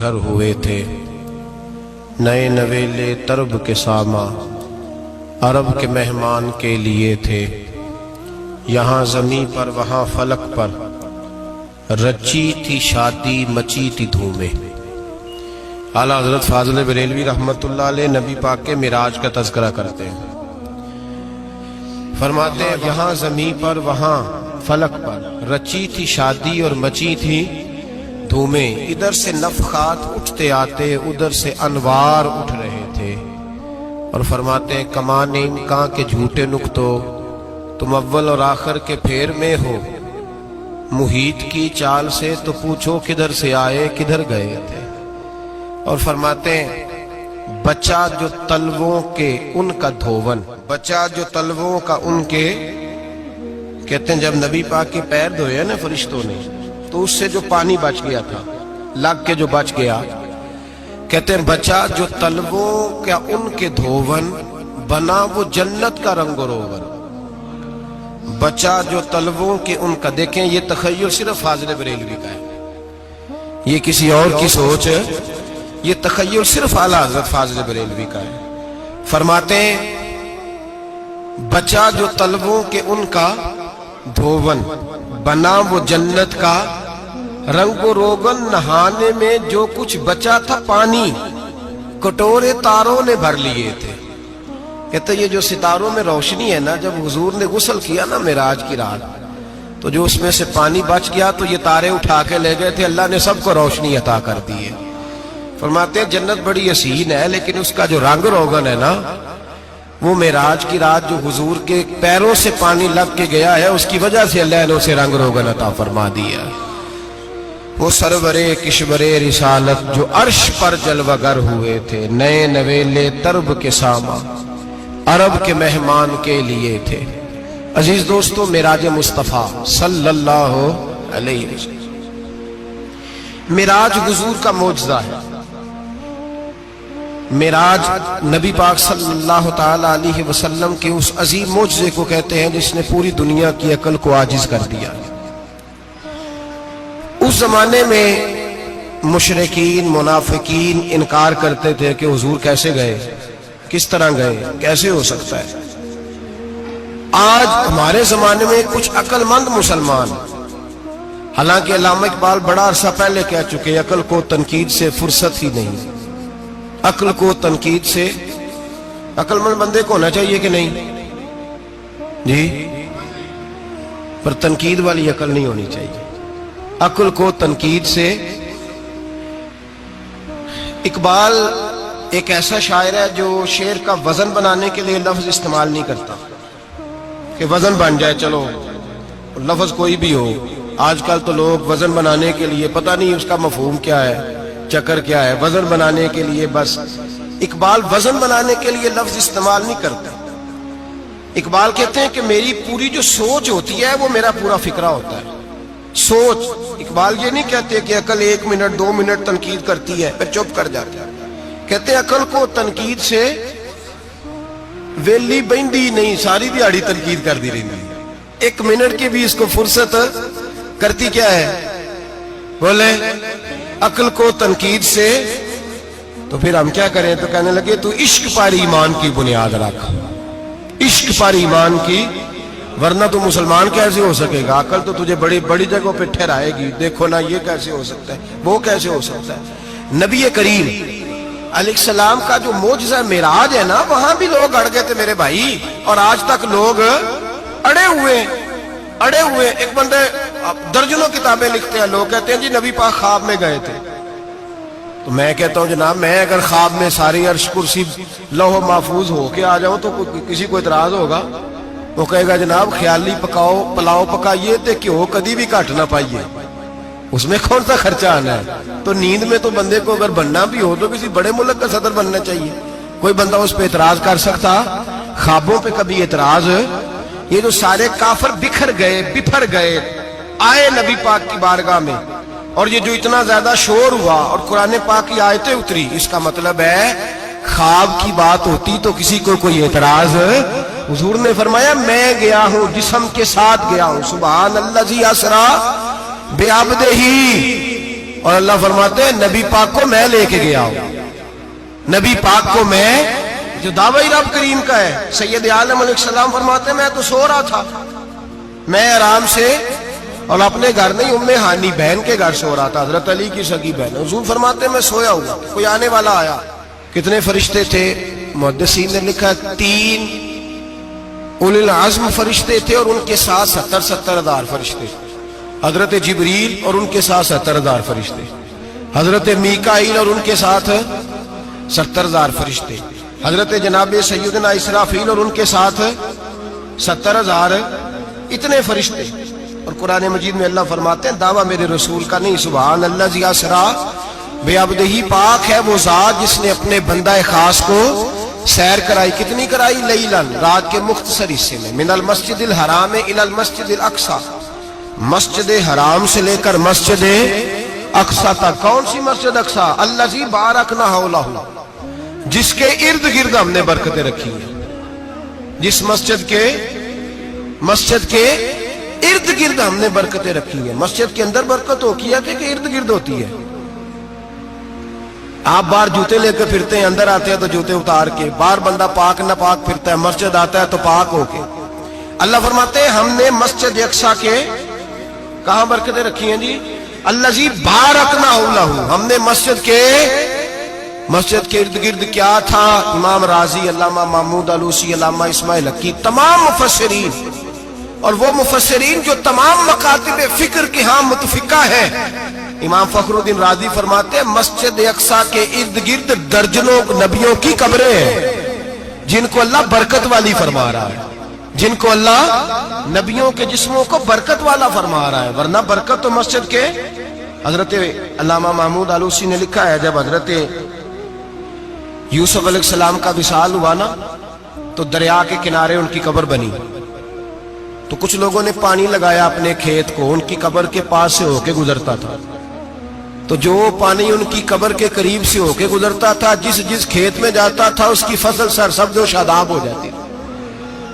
گر ہوئے تھے، نئے نویلے طرب کے ساما عرب کے مہمان کے لیے تھے، یہاں زمیں پر وہاں فلک پر رچی تھی شادی مچی تھی دھومیں۔ اعلیٰ حضرت فاضل بریلوی رحمت اللہ علیہ نبی پاک کے معراج کا تذکرہ کرتے ہیں، فرماتے ہیں یہاں زمیں پر وہاں فلک پر رچی تھی شادی اور مچی تھی دھومیں، ادھر سے نفخات اٹھتے آتے ادھر سے انوار اٹھ رہے تھے، اور فرماتے ہیں کمان امکان کے جھوٹے نکتو، تم اول اور آخر کے پھیر میں ہو، محیط کی چال سے تو پوچھو کدھر سے آئے کدھر گئے تھے۔ اور فرماتے ہیں بچہ جو تلووں کے ان کا دھوون، بچہ جو تلووں کا ان کے، کہتے ہیں جب نبی پاک کے پیر دھوئے نا فرشتوں نے تو اس سے جو پانی بچ گیا تھا لگ کے جو بچ گیا، کہتے ہیں بچہ جو تلووں کا ان کے دھوون بنا وہ جنت کا رنگ و روغن، بچہ جو تلووں کے ان کا۔ دیکھیں یہ تخیل صرف فاضل بریلوی کا ہے، یہ کسی اور کی سوچ ہے، یہ تخیل صرف اعلیٰ حضرت فاضل بریلوی کا ہے۔ فرماتے ہیں بچہ جو تلووں کے ان کا دھوون بنا وہ جنت کا رنگ و روغن، نہانے میں جو کچھ بچا تھا پانی کٹورے تاروں نے بھر لیے تھے۔ کہتے یہ جو ستاروں میں روشنی ہے نا، جب حضور نے غسل کیا نا معراج کی رات تو جو اس میں سے پانی بچ گیا تو یہ تارے اٹھا کے لے گئے تھے، اللہ نے سب کو روشنی عطا کر دی ہے۔ فرماتے ہیں جنت بڑی حسین ہے لیکن اس کا جو رنگ روغن ہے نا، وہ معراج کی رات جو حضور کے پیروں سے پانی لگ کے گیا ہے اس کی وجہ سے اللہ نے اسے رنگ روغن عطا فرما دیا۔ وہ سرورے کشورے رسالت جو عرش پر جلوہ گر ہوئے تھے، نئے نویلے طرب کے ساما عرب کے مہمان کے لیے تھے۔ عزیز دوستو، معراج مصطفیٰ صلی اللہ علیہ وسلم، معراج حضور کا معجزہ ہے۔ معراج نبی پاک صلی اللہ تعالی علیہ وسلم کے اس عظیم معجزے کو کہتے ہیں جس نے پوری دنیا کی عقل کو عاجز کر دیا۔ اس زمانے میں مشرکین منافقین انکار کرتے تھے کہ حضور کیسے گئے، کس طرح گئے، کیسے ہو سکتا ہے۔ آج ہمارے زمانے میں کچھ عقل مند مسلمان، حالانکہ علامہ اقبال بڑا عرصہ پہلے کہہ چکے عقل کو تنقید سے فرصت ہی نہیں، عقل کو تنقید سے، عقل مند بندے کو ہونا چاہیے کہ نہیں جی، پر تنقید والی عقل نہیں ہونی چاہیے، عقل کو تنقید سے۔ اقبال ایک ایسا شاعر ہے جو شعر کا وزن بنانے کے لیے لفظ استعمال نہیں کرتا کہ وزن بن جائے، چلو لفظ کوئی بھی ہو۔ آج کل تو لوگ وزن بنانے کے لیے پتہ نہیں اس کا مفہوم کیا ہے، چکر کیا ہے، وزن بنانے کے لیے بس۔ اقبال وزن بنانے کے لیے لفظ استعمال نہیں کرتا۔ اقبال کہتے ہیں کہ میری پوری جو سوچ ہوتی ہے وہ میرا پورا فکرہ ہوتا ہے، سوچ۔ اقبال یہ نہیں کہتے کہ عقل 1 منٹ 2 منٹ تنقید کرتی ہے پھر چپ کر جاتی ہے، کہتے ہیں عقل کو تنقید سے ویلی بہندی نہیں، ساری دیہڑی تنقید کر دی رہی، 1 منٹ کی بھی اس کو فرصت کرتی کیا ہے، بولے عقل کو تنقید سے۔ تو پھر ہم کیا کریں، تو کہنے لگے تو عشق پر ایمان کی بنیاد رکھ، عشق پر ایمان کی، ورنہ تو مسلمان کیسے ہو سکے گا، عقل تو تجھے بڑی بڑی جگہوں پہ ٹھہرائے گی، دیکھو نا یہ کیسے ہو سکتا ہے، وہ کیسے ہو سکتا ہے۔ نبی کریم علیہ السلام کا جو معجزہ معراج ہے نا، وہاں بھی لوگ اڑ گئے تھے میرے بھائی، اور آج تک لوگ اڑے ہوئے۔ ایک بندے درجنوں کتابیں لکھتے ہیں، لوگ کہتے ہیں جی نبی پاک خواب میں گئے تھے، تو میں کہتا ہوں جناب میں اگر خواب میں ساری عرش کرسی لوح محفوظ ہو کے آ جاؤں تو کسی کو اعتراض ہوگا؟ وہ کہے گا جناب خیالی پلاؤ پکائیے تے کیوں کدی بھی گھٹ نہ پائیے، اس میں کون سا خرچہ آنا ہے۔ تو نیند میں تو بندے کو اگر بننا بھی ہو تو کسی بڑے ملک کا صدر بننا چاہیے، کوئی بندہ اس پہ اعتراض کر سکتا؟ خوابوں پہ کبھی اعتراض؟ یہ جو سارے کافر بکھر گئے آئے نبی پاک کی بارگاہ میں، اور یہ جو اتنا زیادہ شور ہوا اور قرآن پاک کی آیتیں اتری، اس کا مطلب ہے خواب کی بات ہوتی تو کسی کو کوئی اعتراض؟ حضور نے فرمایا میں گیا ہوں، جسم کے ساتھ گیا ہوں، سبحان الذی اسریٰ بعبدہ، اور اللہ فرماتے ہیں نبی پاک کو میں لے کے گیا ہوں. نبی پاک کو میں، جو دعوی رب کریم کا ہے. سید عالم علیہ السلام فرماتے ہیں میں تو سو رہا تھا، میں آرام سے، اور اپنے گھر نہیں، ام ہانی بہن کے گھر سو رہا تھا، حضرت علی کی سگی بہن. حضور فرماتے ہیں میں سویا ہوا، کوئی آنے والا آیا. کتنے فرشتے تھے؟ محدثین نے لکھا 3 اولی العزم فرشتے تھے، اور ان کے ساتھ 70 ہزار فرشتے. حضرت جبریل اور ان کے ساتھ 70 ہزار فرشتے. حضرت میکائیل اور ان کے ساتھ 70 ہزار فرشتے. حضرت جناب سیدنا اسرافیل اور ان کے ساتھ 70 ہزار. اتنے فرشتے. اور قرآن مجید میں اللہ فرماتے ہیں دعویٰ میرے رسول کا نہیں. سبحان اللہ ذی اسرا بعبدہ، پاک ہے وہ ذات جس نے اپنے بندہ خاص کو سیر کرائی. کتنی کرائی؟ لیلن، رات کے مختصر حصے میں. من المسجد الحرام الی المسجد الاقصی، مسجد حرام سے لے کر مسجد اقصی تک. کون سی مسجد اقصی؟ الذی بارکنا حولہ، جس کے ارد گرد ہم نے برکتیں رکھی ہیں. جس مسجد کے ارد گرد ہم نے برکتیں رکھی ہیں. مسجد کے اندر برکت ہوتی ہے کہ ارد گرد ہوتی ہے؟ آپ باہر جوتے لے کے پھرتے ہیں، اندر آتے ہیں تو جوتے اتار کے. باہر بندہ پاک نہ پاک پھرتا ہے، مسجد آتا ہے تو پاک ہو کے. اللہ فرماتے ہیں ہم نے مسجد اقصی کے کہاں برکتیں رکھی ہیں جی؟ الذی بارکنا حولہ، ہم نے مسجد کے ارد گرد کیا تھا؟ امام رازی، علامہ محمود علوسی، علامہ اسماعیل حقی، تمام مفسرین، اور وہ مفسرین جو تمام مکاتب فکر کے ہاں متفقہ ہیں. امام فخر الدین رازی فرماتے ہیں مسجد اقصی کے ارد گرد درجنوں نبیوں کی قبریں ہیں جن کو اللہ برکت والی فرما رہا ہے، جن کو اللہ نبیوں کے جسموں کو برکت والا فرما رہا ہے. ورنہ برکت تو مسجد کے. حضرت علامہ محمود علوسی نے لکھا ہے جب حضرت یوسف علیہ السلام کا وصال ہوا نا تو دریا کے کنارے ان کی قبر بنی. تو کچھ لوگوں نے پانی لگایا اپنے کھیت کو، ان کی قبر کے پاس سے ہو کے گزرتا تھا. تو جو پانی ان کی قبر کے قریب سے ہو کے گزرتا تھا، جس کھیت میں جاتا تھا اس کی فصل سرسبز و شاداب ہو جاتی.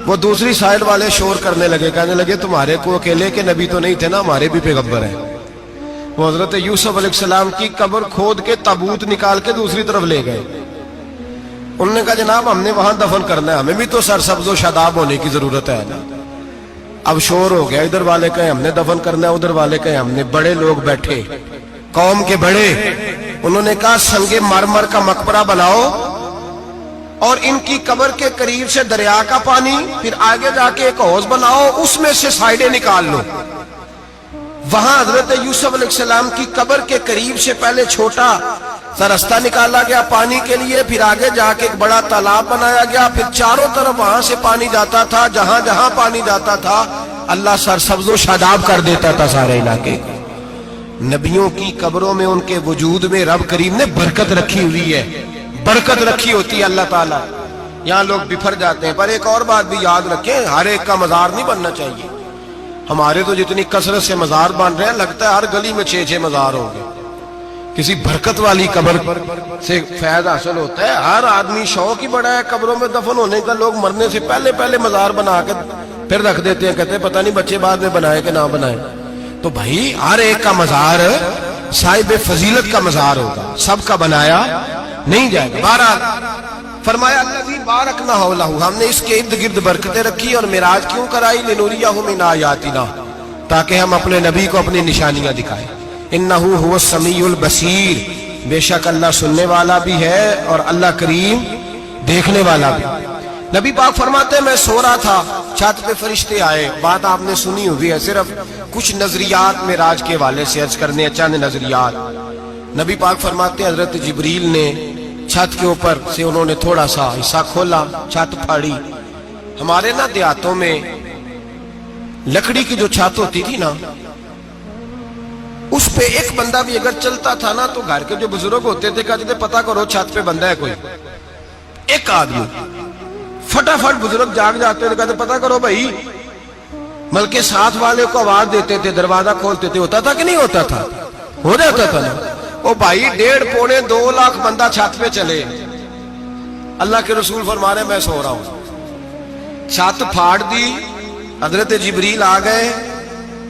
وہ دوسری سائیڈ والے شور کرنے لگے، کہنے لگے تمہارے کو اکیلے کے نبی تو نہیں تھے نا، ہمارے بھی پیغمبر ہیں. وہ حضرت یوسف علیہ السلام کی قبر کھود کے تابوت نکال کے دوسری طرف لے گئے. انہوں نے کہا جناب ہم نے وہاں دفن کرنا ہے، ہمیں بھی تو سرسبز و شاداب ہونے کی ضرورت ہے نا. اب شور ہو گیا، ادھر والے کہیں ہم نے دفن کرنا ہے، ادھر والے کہیں ہم نے. بڑے لوگ بیٹھے، قوم کے بڑے، انہوں نے کہا سنگ مرمر کا مقبرہ بناؤ اور ان کی قبر کے قریب سے دریا کا پانی، پھر آگے جا کے ایک حوض بناؤ، اس میں سے سائیڈیں نکال لو. وہاں حضرت یوسف علیہ السلام کی قبر کے قریب سے پہلے چھوٹا سا رستہ نکالا گیا پانی کے لیے، پھر آگے جا کے ایک بڑا تالاب بنایا گیا، پھر چاروں طرف وہاں سے پانی جاتا تھا. جہاں جہاں پانی جاتا تھا اللہ سرسبز و شاداب کر دیتا تھا سارے علاقے کو. نبیوں کی قبروں میں ان کے وجود میں رب کریم نے برکت رکھی ہوئی ہے، برکت رکھی ہوتی ہے اللہ تعالیٰ. یہاں لوگ بفر جاتے ہیں. پر ایک اور بات بھی یاد رکھیں، ہر ایک کا مزار نہیں بننا چاہیے. ہمارے تو جتنی کثرت سے مزار بن رہے ہیں لگتا ہے ہر گلی میں 6 مزار ہوں گے. کسی برکت والی قبر سے فیض حاصل ہوتا ہے. ہر آدمی شوق ہی بڑا ہے قبروں میں دفن ہونے کا. لوگ مرنے سے پہلے مزار بنا کے پھر رکھ دیتے ہیں، کہتے ہیں پتہ نہیں بچے بعد میں بنائے کہ نہ بنائے. تو بھائی ہر ایک کا مزار صاحب فضیلت کا مزار ہوگا، سب کا بنایا نہیں جائے گا. بہرحال فرمایا الذی بارکنا حولہ، ہم نے اس کے ارد گرد برکتیں رکھی. اور معراج کیوں کرائی؟ لنوریہ من آیاتنا، تاکہ ہم اپنے نبی کو اپنی نشانیاں دکھائیں. انہ هو السمیع البصیر، بے شک اللہ سننے والا بھی ہے اور اللہ کریم دیکھنے والا بھی. نبی پاک فرماتے ہیں میں سو رہا تھا، چھت پہ فرشتے آئے. بات آپ نے سنی ہوئی ہے، صرف کچھ نظریات معراج کے حوالے سے عرض کرنے ہیں، چند نظریات. نبی پاک فرماتے ہیں حضرت جبریل نے چھت کے اوپر سے انہوں نے تھوڑا سا حصہ کھولا، چھت پھاڑی. ہمارے نا دیہاتوں میں لکڑی کی جو چھت ہوتی تھی نا، اس پہ ایک بندہ بھی اگر چلتا تھا نا تو گھر کے جو بزرگ ہوتے تھے کہتے تھے پتہ کرو چھت پہ بندہ ہے کوئی. ایک آدمی فٹافٹ بزرگ جاگ جاتے تھے، کہتے پتہ کرو بھائی. بلکہ ساتھ والے کو آواز دیتے تھے، دروازہ کھولتے تھے. ہوتا تھا کہ نہیں ہوتا تھا؟ ہو جاتا تھا نا. او بھائی 1.5-2 لاکھ بندہ چھت پہ چلے. اللہ کے رسول فرما رہے میں سو رہا ہوں. چھت پھاڑ دی، حضرت جبریل آ گئے،